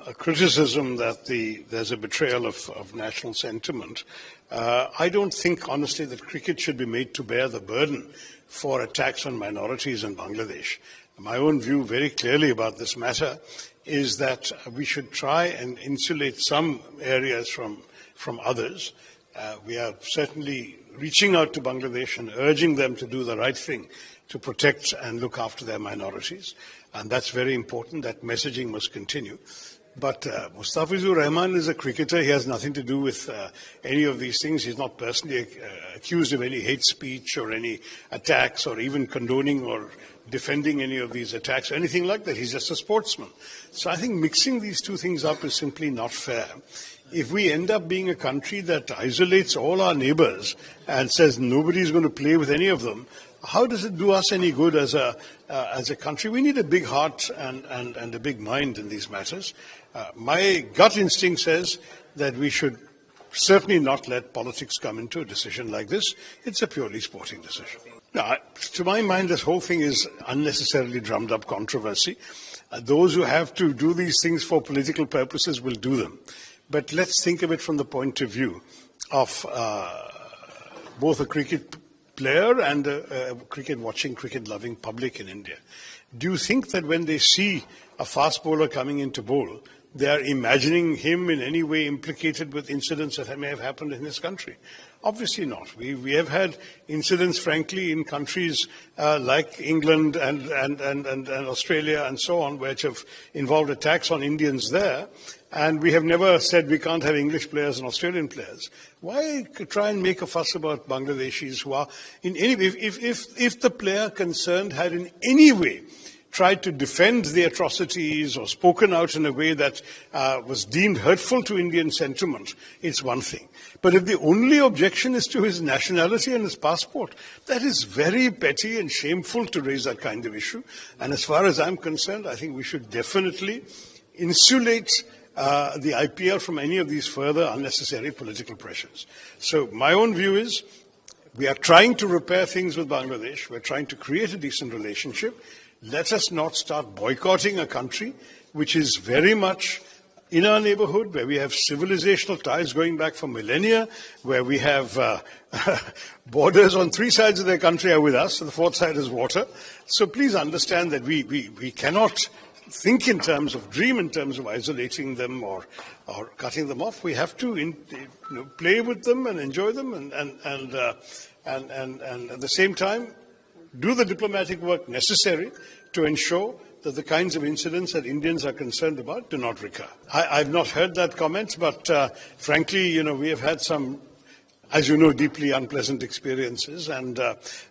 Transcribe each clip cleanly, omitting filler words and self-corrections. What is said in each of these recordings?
a criticism that there's a betrayal of national sentiment. I don't think, honestly, that cricket should be made to bear the burden for attacks on minorities in Bangladesh. My own view very clearly about this matter is that we should try and insulate some areas from others. We are certainly reaching out to Bangladesh and urging them to do the right thing to protect and look after their minorities. And that's very important. That messaging must continue. But Mustafizur Rahman is a cricketer. He has nothing to do with any of these things. He's not personally accused of any hate speech or any attacks or even condoning or defending any of these attacks or anything like that. He's just a sportsman. So I think mixing these two things up is simply not fair. If we end up being a country that isolates all our neighbors and says nobody's going to play with any of them, how does it do us any good as a country? We need a big heart and a big mind in these matters. My gut instinct says that we should certainly not let politics come into a decision like this. It's a purely sporting decision. Now, to my mind, this whole thing is unnecessarily drummed up controversy. Those who have to do these things for political purposes will do them. But let's think of it from the point of view of both a cricket player and a cricket-watching, cricket-loving public in India. Do you think that when they see a fast bowler coming in to bowl, they are imagining him in any way implicated with incidents that may have happened in his country? Obviously not. We have had incidents, frankly, in countries like England and Australia and so on, which have involved attacks on Indians there. And we have never said we can't have English players and Australian players. Why try and make a fuss about Bangladeshis who are in any way? If the player concerned had in any way tried to defend the atrocities or spoken out in a way that was deemed hurtful to Indian sentiment, it's one thing. But if the only objection is to his nationality and his passport, that is very petty and shameful to raise that kind of issue. And as far as I'm concerned, I think we should definitely insulate the IPL from any of these further unnecessary political pressures. So my own view is we are trying to repair things with Bangladesh. We're trying to create a decent relationship. Let us not start boycotting a country which is very much in our neighborhood, where we have civilizational ties going back for millennia, where we have borders on 3 sides of their country are with us, and the 4th side is water. So please understand that we cannot think in terms of dream in terms of isolating them or cutting them off. We have to play with them and enjoy them and at the same time do the diplomatic work necessary to ensure that the kinds of incidents that Indians are concerned about do not recur. I've not heard that comment, but frankly, we have had some, as you know, deeply unpleasant experiences, and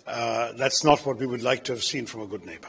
that's not what we would like to have seen from a good neighbor.